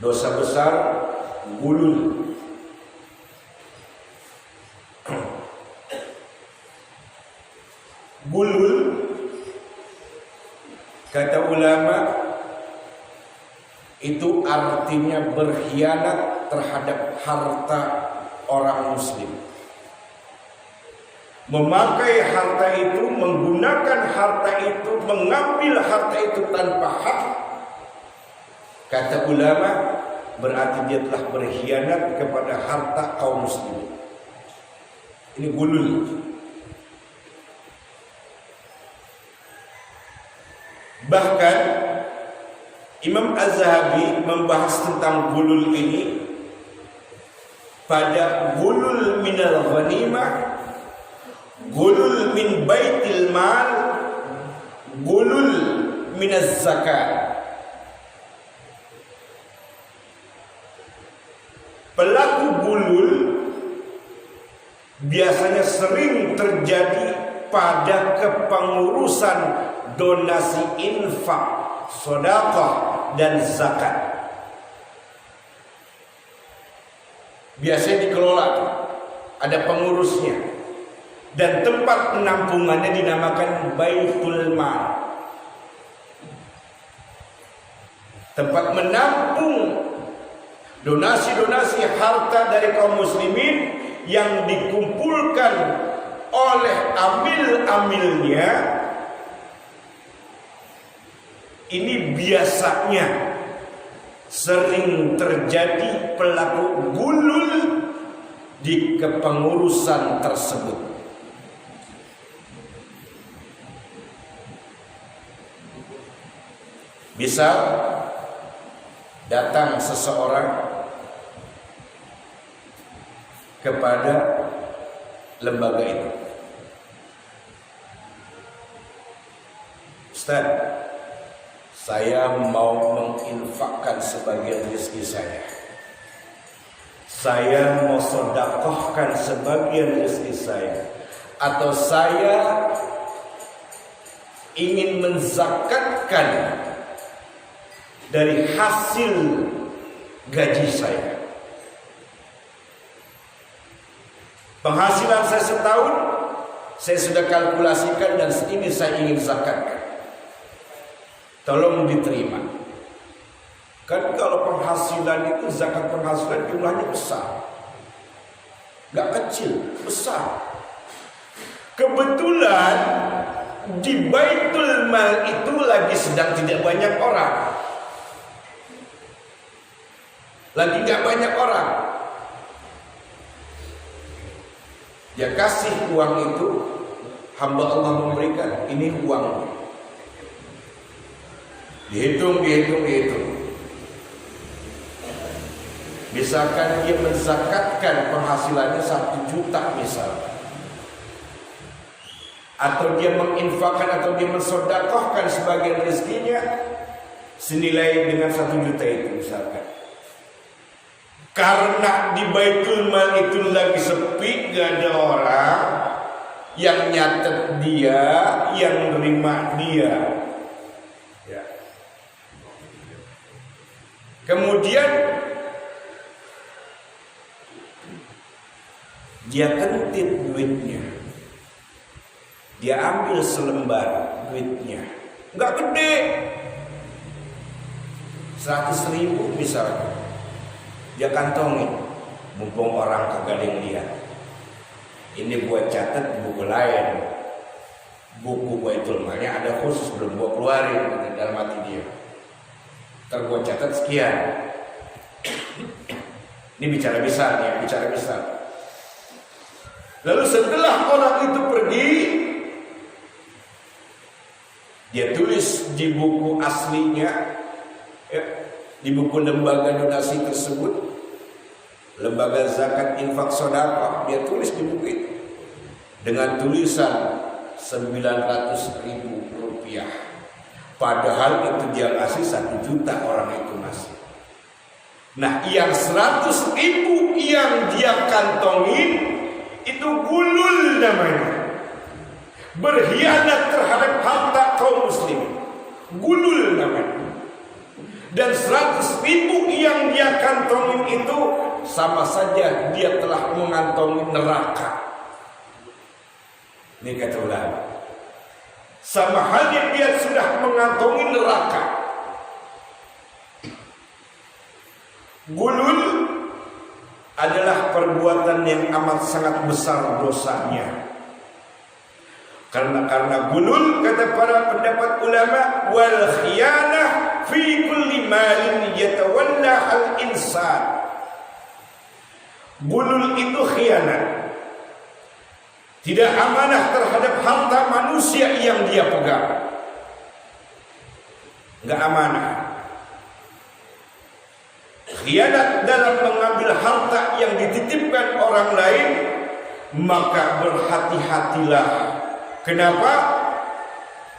Dosa besar gulul. Gulul kata ulama itu artinya berkhianat terhadap harta orang muslim. Memakai harta itu, menggunakan harta itu, mengambil harta itu tanpa hak. Kata ulama berarti dia telah berkhianat kepada harta kaum muslimin. Ini gulul. Bahkan Imam Az-Zahabi membahas tentang gulul ini pada gulul minal ghanimah, gulul min baitil mal, gulul minaz zakat. Pelaku gulul biasanya sering terjadi pada kepengurusan donasi infak, sedekah dan zakat. Biasanya dikelola, ada pengurusnya, dan tempat penampungannya dinamakan Baitul Mal. Tempat menampung donasi-donasi harta dari kaum muslimin yang dikumpulkan oleh amil-amilnya. Ini biasanya sering terjadi pelaku gulul di kepengurusan tersebut. Misal datang seseorang kepada lembaga itu, Ustaz, saya mau menginfakkan sebagian rezeki saya. Saya mau sedekahkan sebagian rezeki saya. Atau saya ingin menzakatkan dari hasil gaji saya. Penghasilan saya setahun, saya sudah kalkulasikan dan ini saya ingin zakatkan. Tolong diterima. Kan kalau penghasilan itu, zakat penghasilan jumlahnya besar, gak kecil, besar. Kebetulan di Baitul Mal itu lagi sedang tidak banyak orang, lagi gak banyak orang. Dia kasih uang itu, hamba Allah memberikan, ini uang. Dihitung. Misalkan dia menzakatkan penghasilannya 1 juta misalnya, atau dia menginfakkan atau dia mensedekahkan sebagian rezekinya senilai dengan 1 juta itu misalkan. Karena di Baitul Mal itu lagi sepi, gak ada orang yang nyatet dia, yang nerima dia. Ya. Kemudian dia kentit duitnya, dia ambil selembar duitnya, nggak gede, 100.000 misalnya, dia kantongin, mumpung orang kagak ada yang lihat. Ini buat catat di buku lain, buku Baitul Malnya ada khusus, belum gua keluarin dalam hati dia. Ntar gua catat sekian. Ini bicara besar ya, bicara besar. Lalu setelah orang itu pergi, dia tulis di buku aslinya, ya, di buku lembaga donasi tersebut, lembaga zakat infak sedekah, dia tulis di buku itu dengan tulisan 900.000 rupiah. Padahal itu dia kasih 1 juta, orang itu ngasih. Nah, yang 100.000 yang dia kantongin itu gulul namanya, berkhianat terhadap harta kaum muslimin. Gulul namanya. Dan 100.000 yang dia kantongin itu sama saja dia telah mengantongi neraka. Ini kata ulama. Sama halnya dia sudah mengantongi neraka. Gulul adalah perbuatan yang amat sangat besar dosanya. Karena gulul, kata para pendapat ulama, wal khiyanah fi kulli malin yatawalla al insan. Gulul itu khianat, tidak amanah terhadap harta manusia yang dia pegang. Enggak amanah. Khianat dalam mengambil harta yang dititipkan orang lain, maka berhati-hatilah. Kenapa?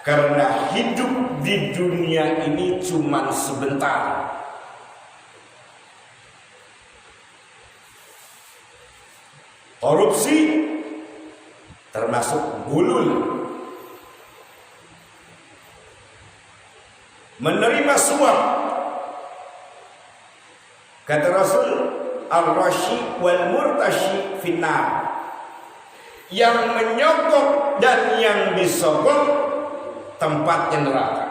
Karena hidup di dunia ini cuma sebentar. Korupsi termasuk gulul. Menerima suap. Kata Rasul, ar-rashi wal murtashi finnar. Yang menyogok dan yang disogok tempatnya neraka,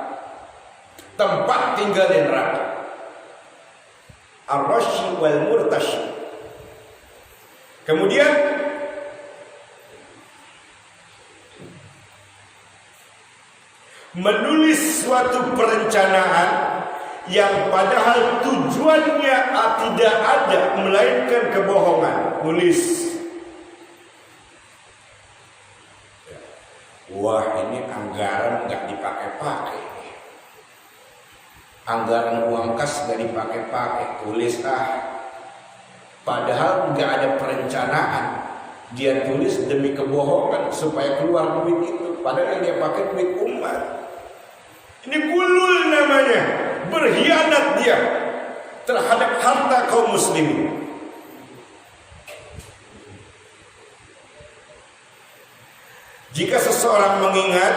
tempat tinggal di neraka. Ar-rashi wal murtashi. Kemudian menulis suatu perencanaan yang padahal tujuannya tidak ada melainkan kebohongan. Nulis, wah ini anggaran nggak dipakai-pakai, anggaran uang kas nggak dipakai-pakai, tulis padahal nggak ada perencanaan, dia tulis demi kebohongan supaya keluar duit itu, padahal yang dia pakai duit umat. Ini gulul namanya, berkhianat dia terhadap harta kaum muslimin. Jika seseorang mengingat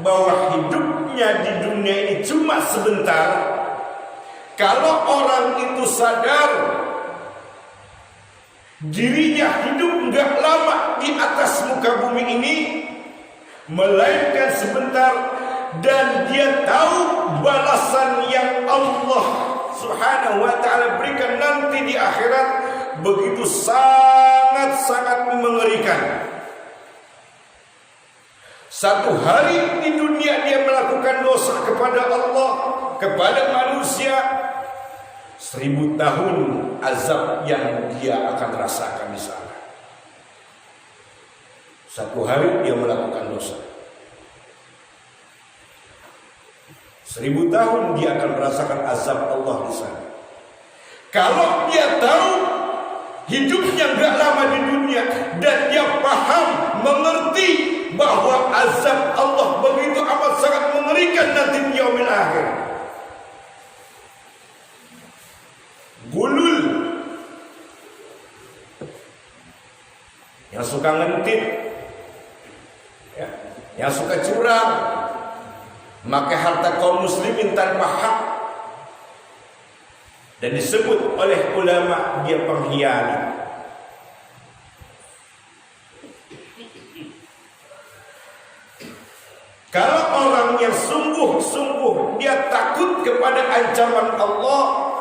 bahwa hidupnya di dunia ini cuma sebentar, kalau orang itu sadar dirinya hidup nggak lama di atas muka bumi ini, melainkan sebentar, dan dia tahu balasan yang Allah Subhanahu wa ta'ala berikan nanti di akhirat begitu sangat-sangat mengerikan. Satu hari di dunia dia melakukan dosa kepada Allah, kepada manusia, 1000 tahun azab yang dia akan rasakan di sana. Satu hari dia melakukan dosa, 1000 tahun dia akan merasakan azab Allah di sana. Kalau dia tahu hidupnya nggak lama di dunia dan dia paham, mengerti bahwa azab Allah begitu amat sangat mengerikan nanti di yaumil akhir. Gulul, yang suka ngentit, ya, yang suka curang, maka harta kaum muslimin tanpa hak, dan disebut oleh ulama dia pengkhianat. Kalau orang yang sungguh-sungguh dia takut kepada ancaman Allah,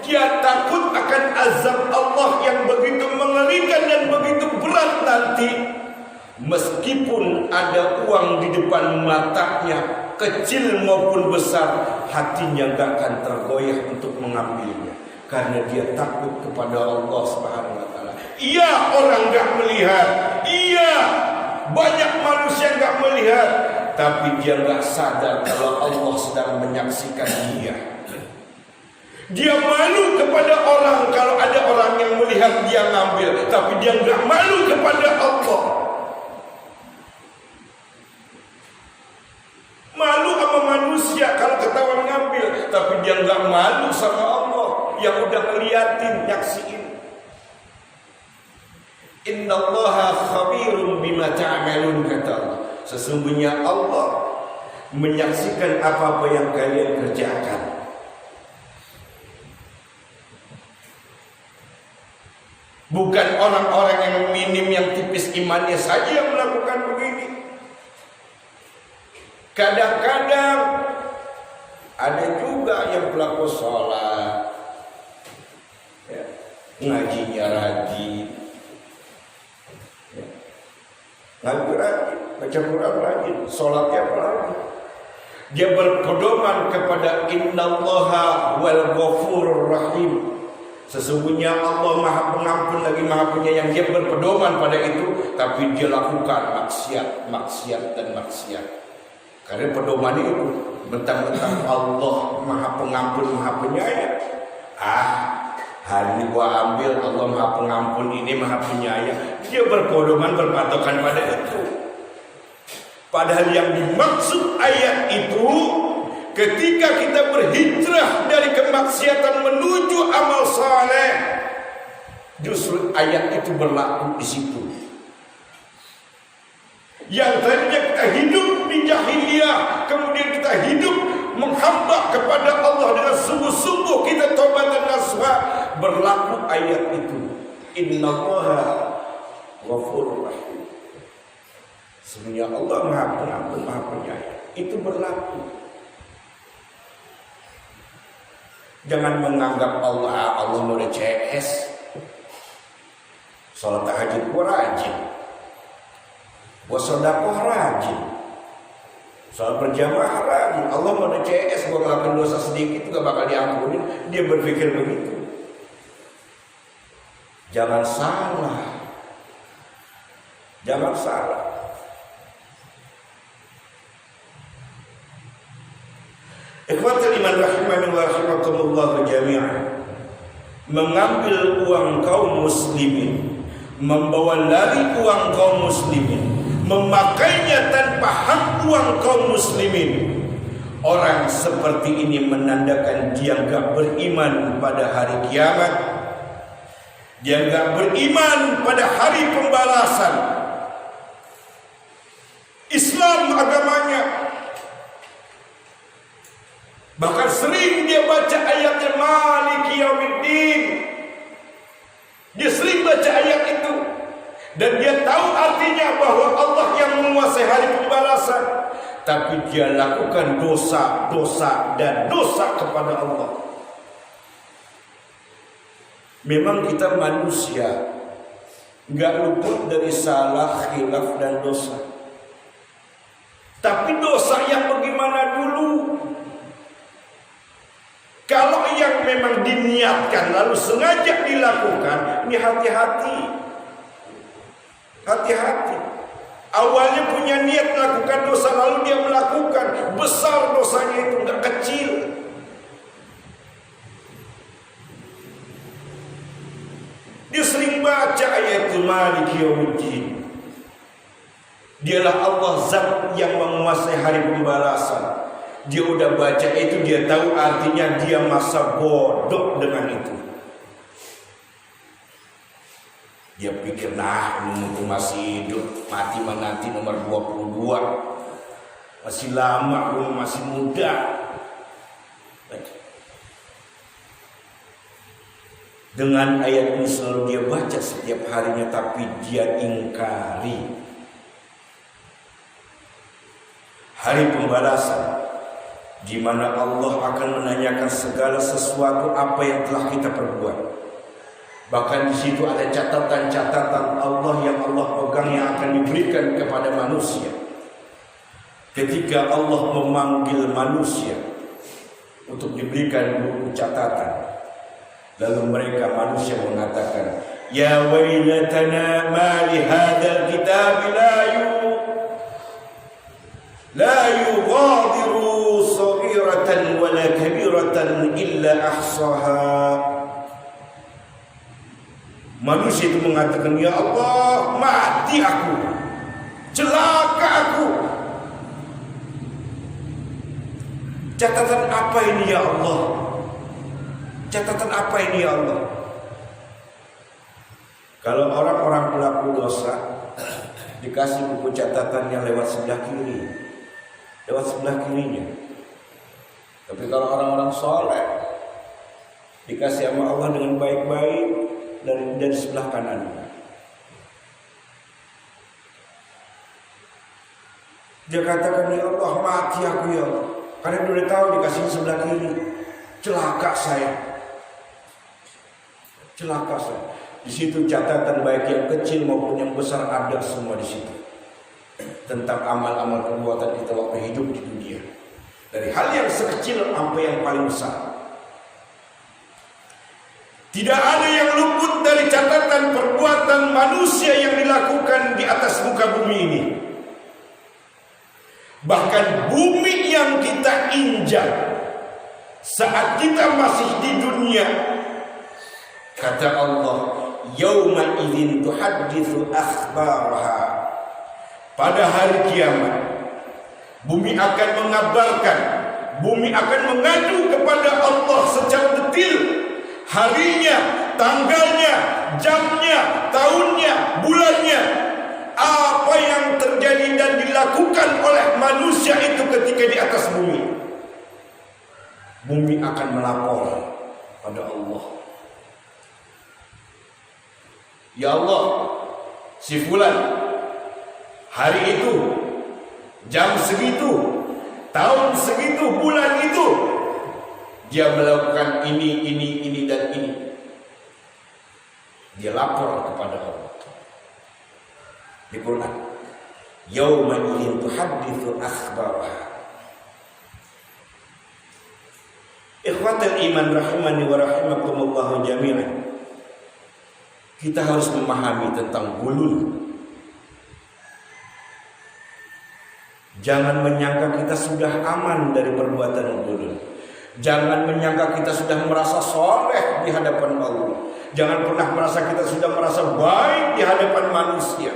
dia takut akan azab Allah yang begitu mengerikan dan begitu berat nanti, meskipun ada uang di depan matanya, kecil maupun besar, hatinya gak akan tergoyah untuk mengambilnya, karena dia takut kepada Allah Subhanahu wa ta'ala. Iya, orang gak melihat, iya, banyak manusia gak melihat, tapi dia gak sadar kalau Allah sedang menyaksikan dia. Dia malu kepada orang kalau ada orang yang melihat dia ngambil, tapi dia gak malu kepada Allah. Malu sama manusia kalau ketahuan ngambil, tapi dia gak malu sama Allah yang udah ngeliatin, nyaksiin. Innallaha khabirun bima ta'malun, kata Allah. Sesungguhnya Allah menyaksikan apa-apa yang kalian kerjakan. Bukan orang-orang yang minim, yang tipis imannya saja yang melakukan begini. Kadang-kadang ada juga yang pelaku sholat, ya, ngajinya rajin, ya, ngaji rajin, baca Quran rajin, sholatnya rajin. Dia berpedoman kepada innallaha wal ghafurur rahim. Sesungguhnya Allah Maha Pengampun lagi Maha Penyayang. Dia berpedoman pada itu, tapi dia lakukan maksiat, maksiat dan maksiat. Karena pedoman itu mentang-mentang Allah Maha Pengampun, Maha Penyayang. Hari ini gua ambil Allah Maha Pengampun, ini Maha Penyayang. Dia berpedoman, berpatokan pada itu. Padahal yang dimaksud ayat itu, ketika kita berhijrah dari kemaksiatan menuju amal saleh, justru ayat itu berlaku di situ. Yang tadinya kita hidup di jahiliyah, kemudian kita hidup menghamba kepada Allah dengan sungguh-sungguh, kita tobat dan nasuha, berlaku ayat itu. Innallaha ghafurur rahim. Sebenarnya Allah Maha Pengampun, Maha Penyayang. Itu berlaku. Jangan menganggap Allah mau CS. Salat tahajud gua rajin, gua sedekah rajin, salat berjamaah rajin. Allah mau CS, gua ngelakuin dosa sedikit gak bakal diampunin. Dia berpikir begitu. Jangan salah. Jangan salah. Ikhwatul iman rahimani wa rahimakumullah jami'an. Mengambil uang kaum muslimin, membawa lari uang kaum muslimin, memakainya tanpa hak uang kaum muslimin, orang seperti ini menandakan dia enggak beriman pada hari kiamat. Dia enggak beriman pada hari pembalasan. Islam agamanya. Bahkan sering dia baca ayatnya Maliki Yaumiddin. Dia sering baca ayat itu. Dan dia tahu artinya bahwa Allah yang menguasai hari pembalasan. Tapi dia lakukan dosa, dosa, dan dosa kepada Allah. Memang kita manusia, gak luput dari salah, khilaf, dan dosa. Tapi dosa yang bagaimana dulu? Kalau yang memang diniatkan lalu sengaja dilakukan, ini hati-hati. Hati-hati. Awalnya punya niat melakukan dosa lalu dia melakukan, besar dosanya itu, enggak kecil. Dia sering baca ayat Maliki Yaumiddin. Dialah Allah zat yang menguasai hari pembalasan. Dia udah baca itu, dia tahu artinya, dia masa bodoh dengan itu. Dia pikir, nah ini mumpung masih hidup, mati nanti nomor 22. Masih lama, gue masih muda. Dengan ayat ini selalu dia baca setiap harinya, tapi dia ingkari hari pembalasan, di mana Allah akan menanyakan segala sesuatu apa yang telah kita perbuat. Bahkan di situ ada catatan-catatan Allah yang Allah pegang yang akan diberikan kepada manusia. Ketika Allah memanggil manusia untuk diberikan buku catatan, lalu mereka manusia mengatakan, ya wailatana ma li hadzal kitab la yughadiru saghiratan wala kabiratan illa ahsaha. Manusia itu mengatakan, ya Allah, mati aku, celaka aku. Catatan apa ini ya Allah? Catatan apa ini ya Allah? Kalau orang-orang pelaku dosa dikasih buku catatannya lewat sebelah kiri, lewat sebelah kirinya. Tapi kalau orang-orang soleh dikasih sama Allah dengan baik-baik, dari sebelah kanan. Dia katakan, ya Allah, mati aku ya Allah. Karena dia udah tahu dikasih sebelah kiri. Celaka saya. Celaka saya. Di situ catatan baik yang kecil maupun yang besar ada semua di situ. Tentang amal-amal perbuatan kita waktu hidup di dunia. Dari hal yang sekecil sampai yang paling besar. Tidak ada yang luput dari catatan perbuatan manusia yang dilakukan di atas muka bumi ini. Bahkan bumi yang kita injak saat kita masih di dunia, kata Allah, yauma idzin tuhadditsu akhbaraha. Pada hari kiamat, bumi akan mengabarkan, bumi akan mengadu kepada Allah secara detail harinya, tanggalnya, jamnya, tahunnya, bulannya, apa yang terjadi dan dilakukan oleh manusia itu ketika di atas bumi. Bumi akan melapor pada Allah. Ya Allah, si fulan hari itu, jam segitu, tahun segitu, bulan itu, dia melakukan ini dan ini. Dia lapor kepada Allah. Di Quran, yauma idzin tuhadditsu akhbaraha. Ikhwatal iman rahimani wa rahimakumullah jami'an. Kita harus memahami tentang gulul. Jangan menyangka kita sudah aman dari perbuatan gulul. Jangan menyangka kita sudah merasa soleh di hadapan Allah. Jangan pernah merasa kita sudah merasa baik di hadapan manusia.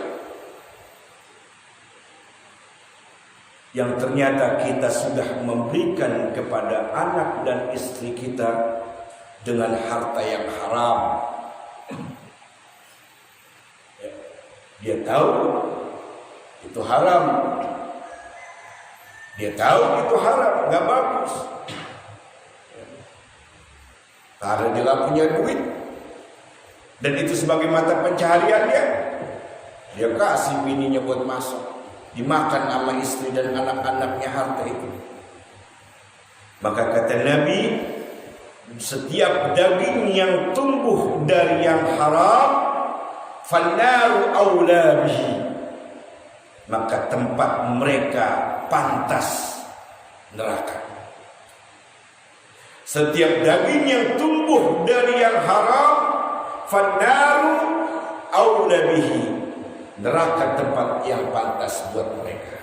Yang ternyata kita sudah memberikan kepada anak dan istri kita dengan harta yang haram. Dia tahu itu haram. Dia tahu itu haram, gak bagus. Karena dia gak punya duit, dan itu sebagai mata pencaharian dia kasih bininya buat masuk. Dimakan sama istri dan anak-anaknya harta itu. Maka kata Nabi, setiap daging yang tumbuh dari yang haram, fannaru aula bihi, maka tempat mereka pantas neraka. Setiap daging yang tumbuh dari yang haram, fannaru aula bihi, neraka tempat yang pantas buat mereka.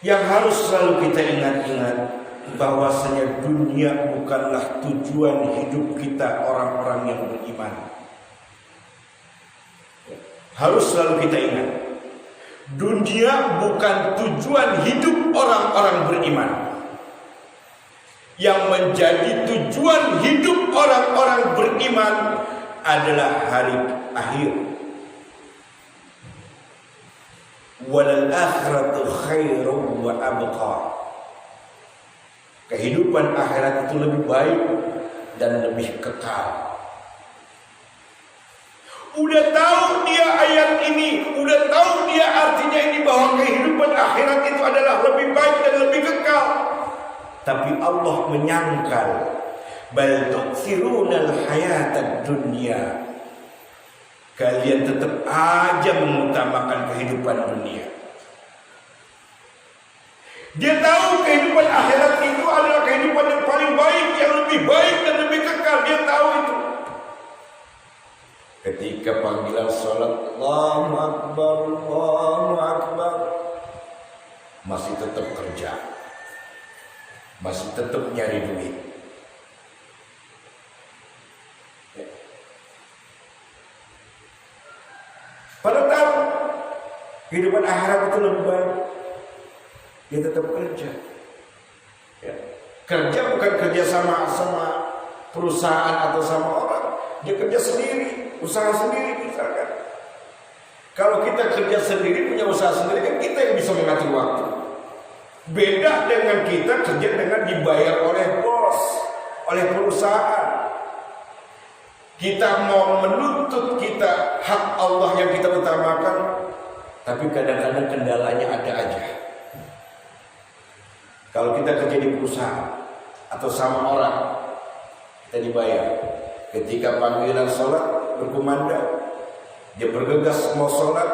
Yang harus selalu kita ingat-ingat, bahwasanya dunia bukanlah tujuan hidup kita orang-orang yang beriman. Harus selalu kita ingat, dunia bukan tujuan hidup orang-orang beriman. Yang menjadi tujuan hidup orang-orang beriman adalah hari akhir. Walal akhiratu khairum wa abqa. Kehidupan akhirat itu lebih baik dan lebih kekal. Udah tahu dia ayat ini, udah tahu dia artinya ini, bahwa kehidupan akhirat itu adalah lebih baik dan lebih kekal. Tapi Allah menyangkal, bal tu'thirunal hayatad dunya. Kalian tetap aja mengutamakan kehidupan dunia. Dia tahu kehidupan akhirat itu adalah kehidupan yang paling baik, yang lebih baik dan lebih kekal. Dia tahu itu. Ketika panggilan salat, Allahu Akbar, Allahu Akbar, masih tetap kerja, masih tetap nyari duit. Padahal tahu kehidupan akhirat itu lebih baik, dia tetap kerja. Ya. Kerja bukan kerja sama perusahaan atau sama orang, dia kerja sendiri, usaha sendiri misalkan. Kalau kita kerja sendiri, punya usaha sendiri, kan kita yang bisa mengatur waktu. Beda dengan kita kerja dengan dibayar oleh bos, oleh perusahaan. Kita mau menuntut kita hak Allah yang kita utamakan, tapi kadang-kadang kendalanya ada aja. Kalau kita kerja di perusahaan atau sama orang, kita dibayar. Ketika panggilan sholat berkumandang, dia bergegas mau sholat,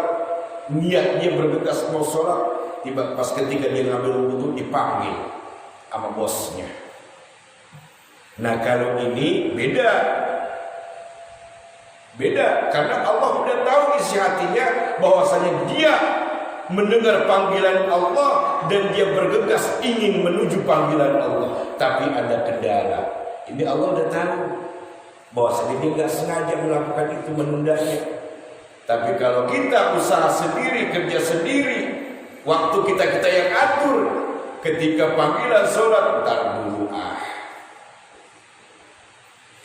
niatnya bergegas mau sholat, tiba pas ketika dia ngambil wudhu dipanggil sama bosnya. Nah kalau ini beda karena Allah sudah tahu isi hatinya bahwasanya dia mendengar panggilan Allah dan dia bergegas ingin menuju panggilan Allah, tapi ada kendala. Ini Allah sudah tahu bahwasanya dia nggak sengaja melakukan itu, menundanya. Tapi kalau kita usaha sendiri, kerja sendiri, waktu kita yang atur, ketika panggilan sholat, ntar dulu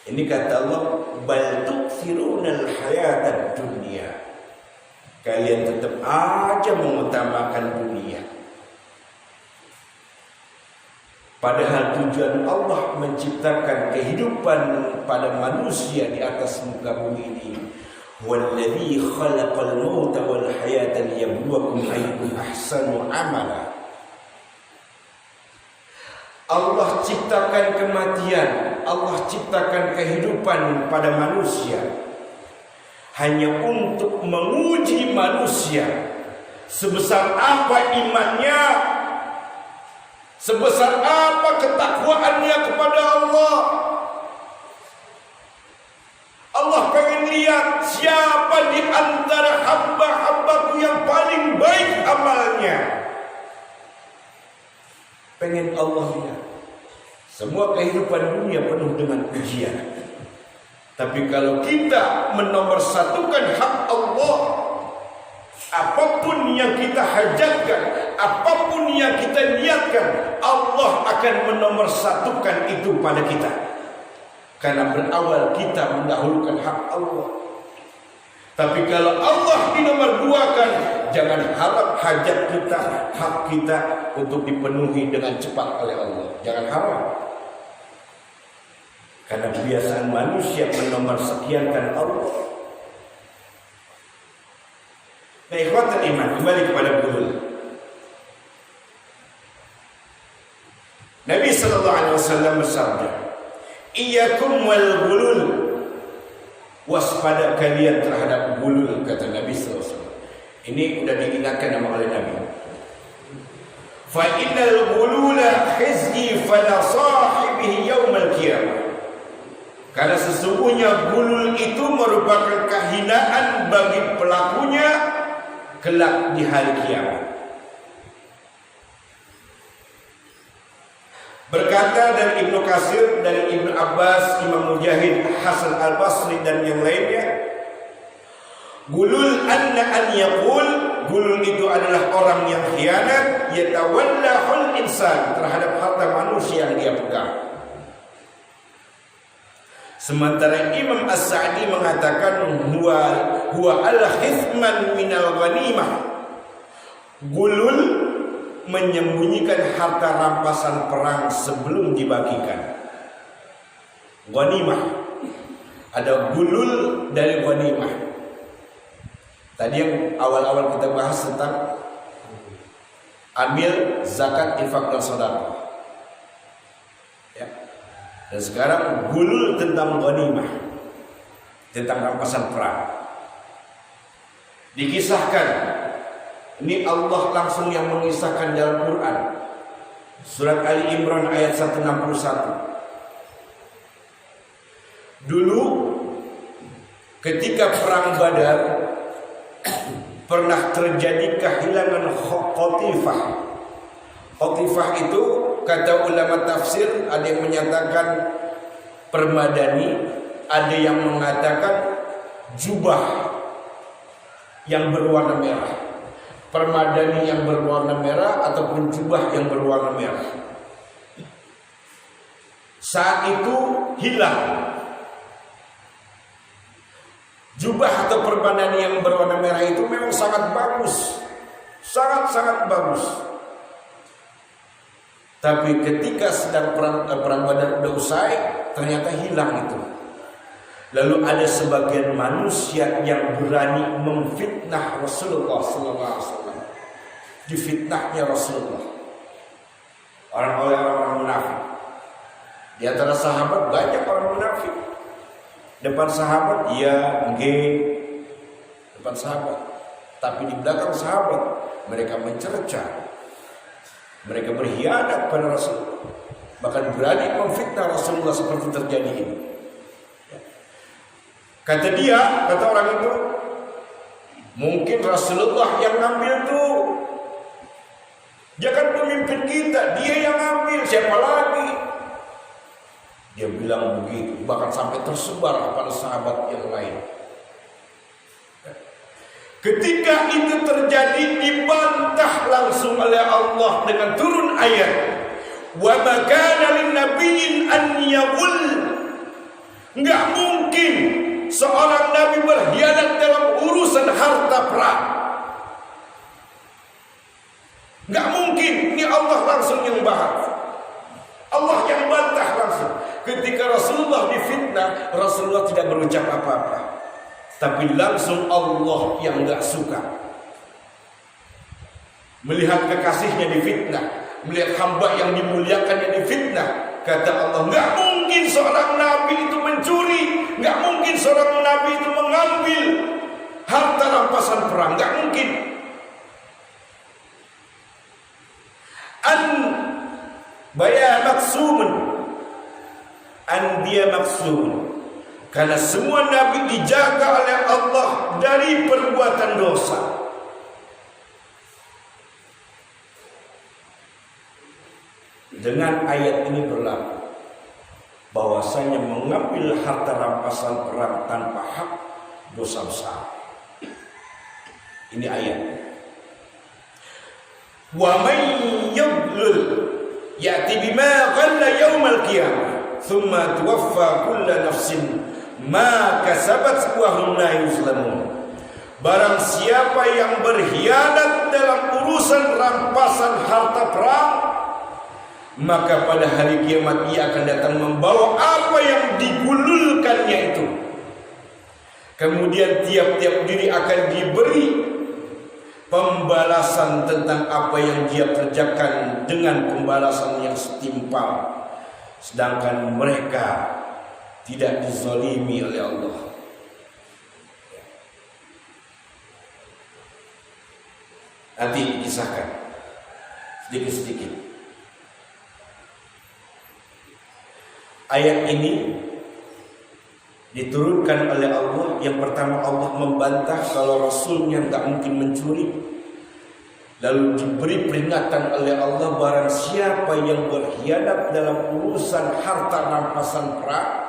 Ini kata Allah, bal tu'thirunal hayatad dunya. Kalian tetap aja mengutamakan dunia. Padahal tujuan Allah menciptakan kehidupan pada manusia di atas muka bumi ini. Walladzi khalaqal mauta wal hayata liyabluwakum ayyukum ahsanu amala. Allah ciptakan kematian, Allah ciptakan kehidupan pada manusia hanya untuk menguji manusia sebesar apa imannya, sebesar apa ketakwaannya kepada Allah. Allah pengen lihat siapa di antara hamba-hambaku yang paling baik amalnya. Pengen Allah lihat. Semua kehidupan dunia penuh dengan ujian. Tapi kalau kita menomorsatukan hak Allah, apapun yang kita hajatkan, apapun yang kita niatkan, Allah akan menomorsatukan itu pada kita. Karena berawal kita mendahulukan hak Allah. Tapi kalau Allah dinomorduakan, jangan harap hajat kita, hak kita untuk dipenuhi dengan cepat oleh Allah. Jangan harap. Karena kebiasaan manusia menomorsetiankan Allah. Nah, ikhwatul iman, kembali kepada guru. Nabi sallallahu alaihi wasallam bersabda, "Iyyakum wal ghulul." Waspada kalian terhadap gulul, kata Nabi sallallahu alaihi wasallam. Ini sudah diingatkan nama oleh Nabi. Fa innal ghulula khizyi fala sahibihi yaumil qiyamah. Karena sesungguhnya gulul itu merupakan kehinaan bagi pelakunya kelak di hari kiamat. Berkata dari Ibnu Katsir, dari Ibnu Abbas, Imam Mujahid, Hasan Al-Basri dan yang lainnya, gulul anna an yaqul, gulul itu adalah orang yang khianat, yatawallahul insan, terhadap harta manusia yang dia pegang. Sementara Imam As-Sa'di mengatakan huwa al-khithman minal ghanimah. Gulul menyembunyikan harta rampasan perang sebelum dibagikan. Ghanimah. Ada gulul dari ghanimah. Tadi yang awal-awal kita bahas tentang amil, zakat, infak dan sedekah. Ya. Dan sekarang gulul tentang ghanimah, tentang rampasan perang. Dikisahkan, ini Allah langsung yang mengisahkan dalam Quran. Surat Ali Imran ayat 161. Dulu ketika perang Badar pernah terjadi kehilangan Qatifah. Qatifah itu kata ulama tafsir, ada yang menyatakan permadani, ada yang mengatakan jubah yang berwarna merah. Permadani yang berwarna merah ataupun jubah yang berwarna merah. Saat itu hilang. Jubah atau permadani yang berwarna merah itu memang sangat bagus. Sangat-sangat bagus. Tapi ketika sedang perang Badar udah usai, ternyata hilang itu. Lalu ada sebagian manusia yang berani memfitnah Rasulullah SAW. Difitnahnya Rasulullah oleh orang munafik. Di antara sahabat banyak orang munafik. Depan sahabat ya depan sahabat, tapi di belakang sahabat mereka mencerca, mereka berkhianat pada Rasul, bahkan berani memfitnah Rasulullah seperti terjadi ini. Kata orang itu, mungkin Rasulullah yang ngambil tuh. Dia kan pemimpin kita, dia yang ngambil, siapa lagi? Dia bilang begitu, bahkan sampai tersebar kepada sahabat yang lain. Ketika itu terjadi, dibantah langsung oleh Allah dengan turun ayat. Wa ma kana lin nabiyyin an yaghul. Enggak mungkin seorang nabi berkhianat dalam urusan harta perang. Enggak mungkin. Ini Allah langsung yang bahas. Allah yang bantah langsung. Ketika Rasulullah difitnah, Rasulullah tidak berucap apa-apa, tapi langsung Allah yang enggak suka melihat kekasihnya difitnah, melihat hamba yang dimuliakan yang difitnah. Kata Allah, enggak mungkin seorang nabi itu mencuri, enggak mungkin seorang nabi itu mengambil harta rampasan perang, enggak mungkin. Dia maksumun, karena semua nabi dijaga oleh Allah dari perbuatan dosa. Dengan ayat ini berlaku bahwasanya mengambil harta rampasan perang tanpa hak dosa besar. Ini ayat. Wa man yadlul ya'ti bima ghalla yaumal qiyamah thumma tuwaffa kullu nafsin ma kasabat wa hum la yuzlamun. Barang siapa yang berkhianat dalam urusan rampasan harta perang, maka pada hari kiamat ia akan datang membawa apa yang digululkannya itu. Kemudian tiap-tiap diri akan diberi pembalasan tentang apa yang dia kerjakan dengan pembalasan yang setimpal. Sedangkan mereka tidak dizalimi oleh Allah. Nanti dikisahkan sedikit-sedikit. Ayat ini diturunkan oleh Allah. Yang pertama, Allah membantah kalau Rasulnya tak mungkin mencuri. Lalu diberi peringatan oleh Allah, barang siapa yang berkhianat dalam urusan harta rampasan perang,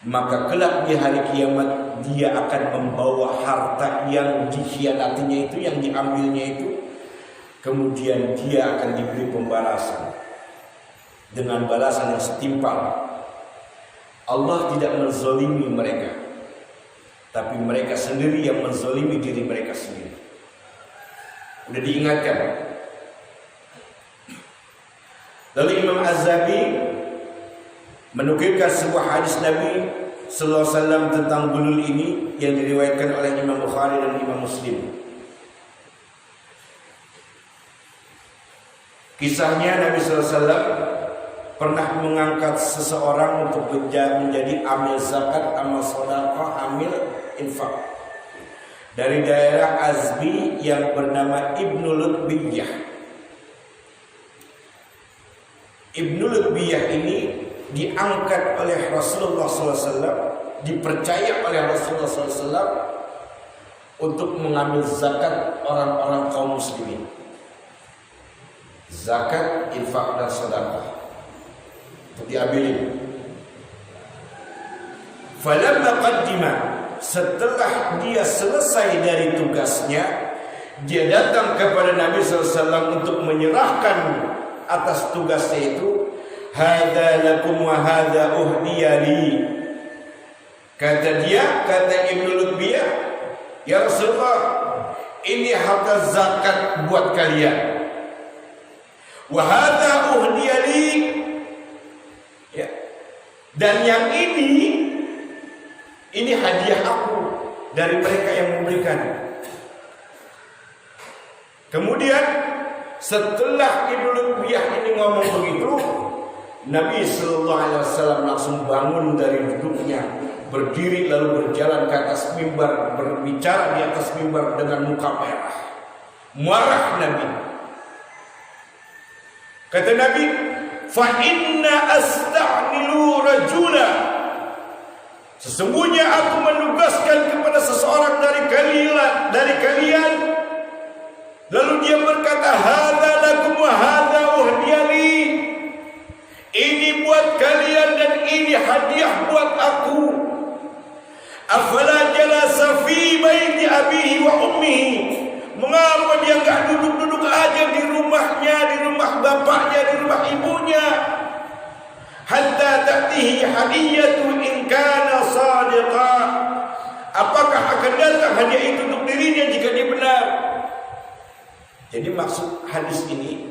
maka kelak di hari kiamat dia akan membawa harta yang dikhianatinya itu, yang diambilnya itu. Kemudian dia akan diberi pembalasan dengan balasan yang setimpal. Allah tidak menzalimi mereka, tapi mereka sendiri yang menzalimi diri mereka sendiri. Udah diingatkan. Lalu Imam Az-Zabi menukilkan sebuah hadis Nabi sallallahu alaihi wasallam tentang gulul ini yang diriwayatkan oleh Imam Bukhari dan Imam Muslim. Kisahnya Nabi sallallahu alaihi wasallam pernah mengangkat seseorang untuk menjadi amil zakat, amal sedekah, amil infak dari daerah Azbi yang bernama Ibnu Lutbiyah. Ibnu Lutbiyah ini diangkat oleh Rasulullah SAW, dipercaya oleh Rasulullah SAW untuk mengambil zakat orang-orang kaum muslimin. Zakat, infak dan sedekah untuk diambilin. Falamma qaddima, setelah dia selesai dari tugasnya, dia datang kepada Nabi SAW untuk menyerahkan atas tugasnya itu. Hadza lakum wa hadza uhdiyali. Kata Ibnu Lutbiyah, ya Rasulullah, ini harta zakat buat kalian. Wa hadza uhdiyali. Ya. Dan yang ini hadiah aku dari mereka yang memberikan. Kemudian setelah Ibnu Lutbiyah ini ngomong begitu, Nabi sallallahu alaihi wasallam langsung bangun dari duduknya, berdiri lalu berjalan ke atas mimbar, berbicara di atas mimbar dengan muka merah. Marah Nabi. Kata Nabi, "Fa inna asta'milu rajula." Sesungguhnya aku menugaskan kepada seseorang dari kalian. Lalu dia berkata, "Hadza lakum wa hadza uhdiyali." Ini buat kalian dan ini hadiah buat aku. Afala jalasa fi baiti abihi wa ummihi. Mengapa dia enggak duduk-duduk aja di rumahnya, di rumah bapaknya, di rumah ibunya? Hatta ta'tihi hadiyatu in kana sadiqa. Apakah akan datang hadiah itu untuk dirinya jika dia benar? Jadi maksud hadis ini,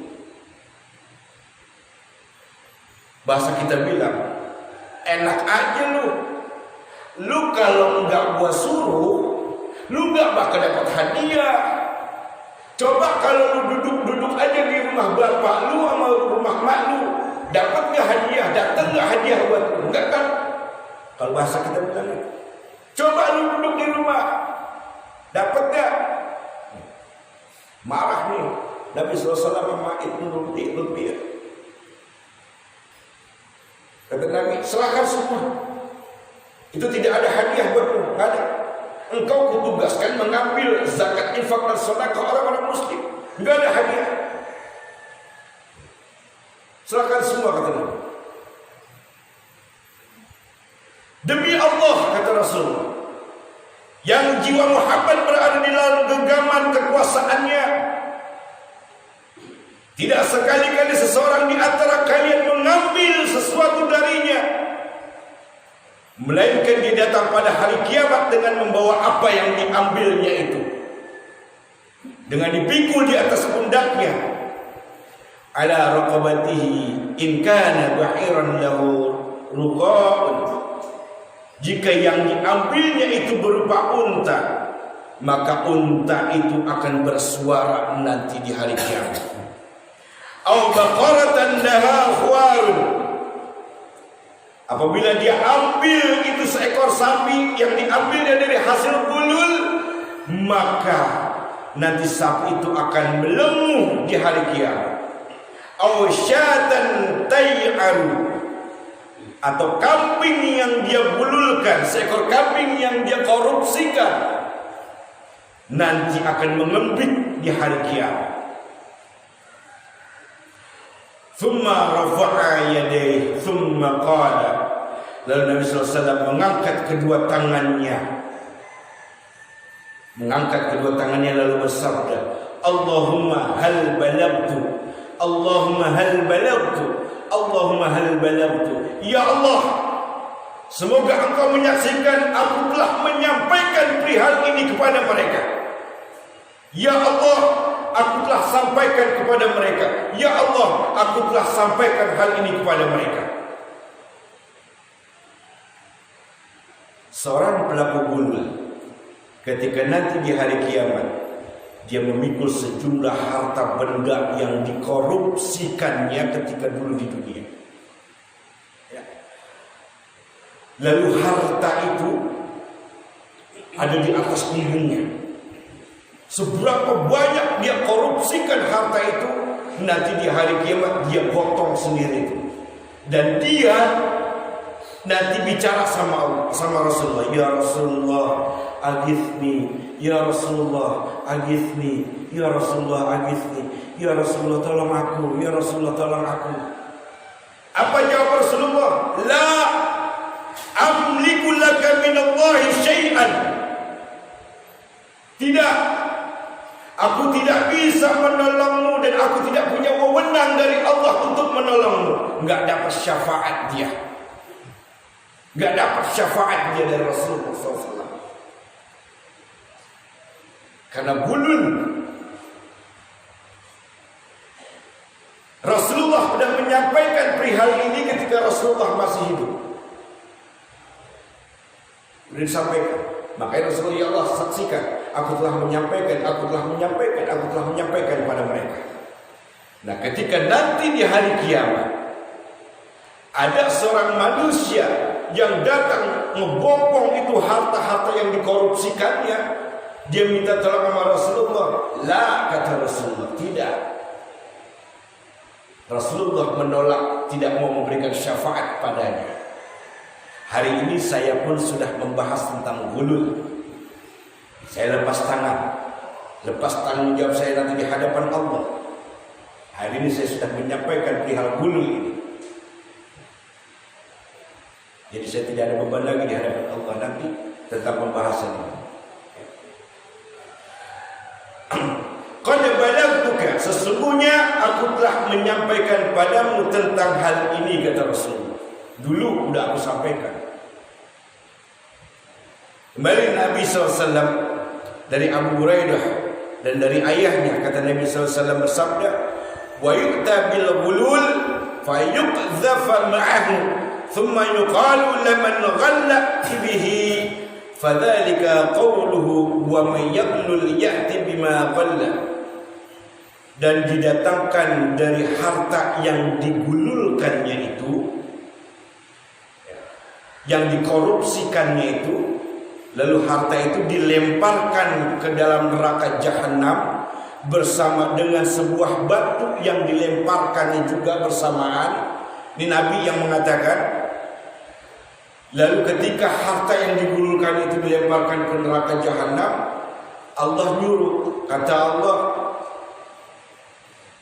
bahasa kita bilang, enak aja lu kalau enggak gua suruh, lu enggak bakal dapat hadiah. Coba kalau lu duduk-duduk aja di rumah bapak lu sama rumah mak lu, dapat enggak hadiah? Datang enggak hadiah buat lu? Enggak kan? Kalau bahasa kita bilang, coba lu duduk di rumah, dapat enggak? Marah nih Nabi sallallahu alaihi wasallam sama Ibnu Lutbiyah. Kata Nabi, serahkan semua. Itu tidak ada hadiah buatmu, enggak ada. Engkau kutugaskan mengambil zakat, infak dan sedekah orang-orang muslim. Enggak ada hadiah. Serahkan semua, kata Nabi. Demi Allah, kata Rasul, yang jiwa Muhammad berada di dalam genggaman kekuasaannya, tidak sekali-kali seseorang di antara kalian mengambil sesuatu darinya, melainkan dia datang pada hari kiamat dengan membawa apa yang diambilnya itu, dengan dipikul di atas pundaknya, ala raqabatihi in kana ba'iran lahu ruqa'un. Jika yang diambilnya itu berupa unta, maka unta itu akan bersuara nanti di hari kiamat. Au baqaratan laha khuwarun. Apabila dia ambil itu seekor sapi yang diambilnya dari hasil bulul, maka nanti sapi itu akan melenguh di hari kiamat. Au syatan tay'an, atau kambing yang dia bululkan, seekor kambing yang dia korupsikan, nanti akan mengembik di hari kiamat. Thumma rafa'a yadayhi thumma qala. Lalu Nabi SAW mengangkat kedua tangannya lalu bersabda, Allahumma hal balagtu, Allahumma hal balagtu, Allahumma hal balagtu. Ya Allah, semoga Engkau menyaksikan aku telah menyampaikan perihal ini kepada mereka. Ya Allah, aku telah sampaikan kepada mereka. Ya Allah, aku telah sampaikan hal ini kepada mereka. Seorang pelaku bulul, ketika nanti di hari kiamat, dia memikul sejumlah harta benda yang dikorupsikannya ketika dulu di dunia. Ya. Lalu harta itu ada di atas punggungnya. Seberapa banyak dia korupsikan harta itu, nanti di hari kiamat dia potong sendiri itu. Dan dia nanti bicara sama Rasulullah, ya Rasulullah aghithni, ya Rasulullah aghithni, ya Rasulullah aghithni, ya Rasulullah tolong aku, ya Rasulullah tolong aku. Apa jawab Rasulullah? La amliku laka minallahi syai'an. Tidak, aku tidak bisa menolongmu dan aku tidak punya wewenang dari Allah untuk menolongmu. Enggak dapat syafaat dia. Enggak dapat syafaat dia dari Rasulullah SAW. Karena bulul. Rasulullah sudah menyampaikan perihal ini ketika Rasulullah masih hidup. Sudah disampaikan. Makanya Rasulullah, ya Allah saksikan, aku telah menyampaikan pada mereka. Nah, ketika nanti di hari kiamat ada seorang manusia yang datang ngebopong itu harta-harta yang dikorupsikannya, dia minta tolong sama Rasulullah. La, kata Rasulullah, tidak. Rasulullah menolak, tidak mau memberikan syafaat padanya. Hari ini saya pun sudah membahas tentang gulul. Saya lepas tanggung jawab saya nanti di hadapan Allah. Hari ini saya sudah menyampaikan perihal gulul ini. Jadi saya tidak ada beban lagi di hadapan Allah nanti tentang pembahasan ini. Qad balagtuka, sesungguhnya aku telah menyampaikan padamu tentang hal ini, kata Rasulullah. Dulu sudah aku sampaikan. Kembali Nabi SAW dari Abu Hurairah dan dari ayahnya, kata Nabi SAW bersabda, wa yu'ta bil ghulul fa yuqdhafa ma'ahu thumma yuqalu laman ghalla bihi fadzalika qawluhu wa man yaghlul ya'ti bima ghalla. Dan didatangkan dari harta yang digululkannya itu, yang dikorupsikannya itu, lalu harta itu dilemparkan ke dalam neraka jahanam bersama dengan sebuah batu yang dilemparkannya juga bersamaan. Ini Nabi yang mengatakan, lalu ketika harta yang digululkan itu dilemparkan ke neraka jahanam, Allah nyuruh, kata Allah,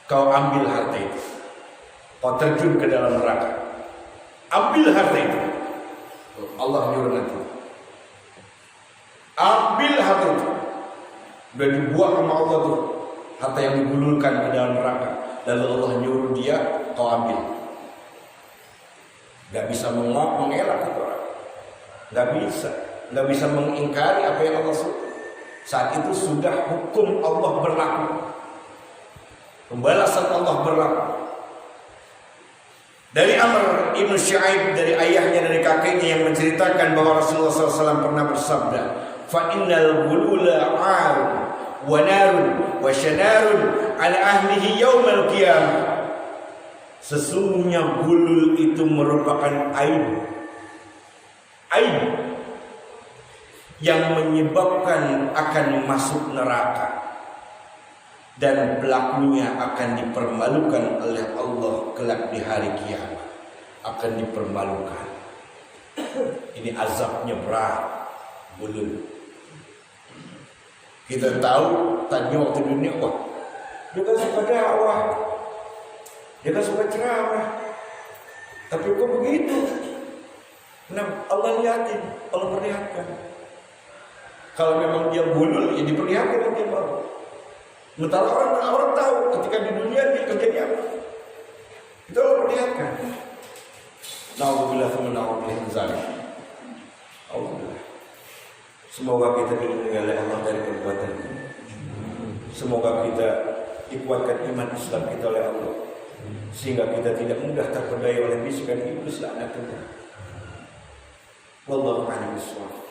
kau ambil harta itu, kau terjun ke dalam neraka, ambil harta itu. Allah nyuruh nanti, ambil harta itu. Udah dibuang sama Allah tuh harta yang digululkan ke dalam neraka. Lalu Allah nyuruh dia, kau ambil. Gak bisa mengelak itu orang. Gak bisa mengingkari apa yang Allah suruh. Saat itu sudah hukum Allah berlaku, pembalasan Allah berlaku. Dari Amr ibn Shu'aib, dari ayahnya, dari kakeknya, yang menceritakan bahwa Rasulullah SAW pernah bersabda, fa innal ghulula 'ar wa narun wa shanarun ala ahlihi yaumal qiyamah. Sesungguhnya gulul itu merupakan aib yang menyebabkan akan masuk neraka, dan pelakunya akan dipermalukan oleh Allah kelak di hari kiamat. Akan dipermalukan. Ini azabnya berat, gulul. Kita tahu tadinya waktu dunia, wah, dia kan suka dakwah, dia kan suka ceramah, tapi kok begitu? Nah, Allah lihatin, Allah perlihatkan. Kalau memang dia gulul, ya diperlihatkan nanti Allah. Sementara orang tahu ketika di dunia dia kerjanya apa. Itu Allah perlihatkan. Na'udzubillah min zalik. Alhamdulillah. Semoga kita dilindungi oleh Allah dari perbuatan ini. Semoga kita dikuatkan iman Islam kita oleh Allah, sehingga kita tidak mudah terpedaya oleh bisikan iblis laknatullah. Wallahu a'lam bishawab.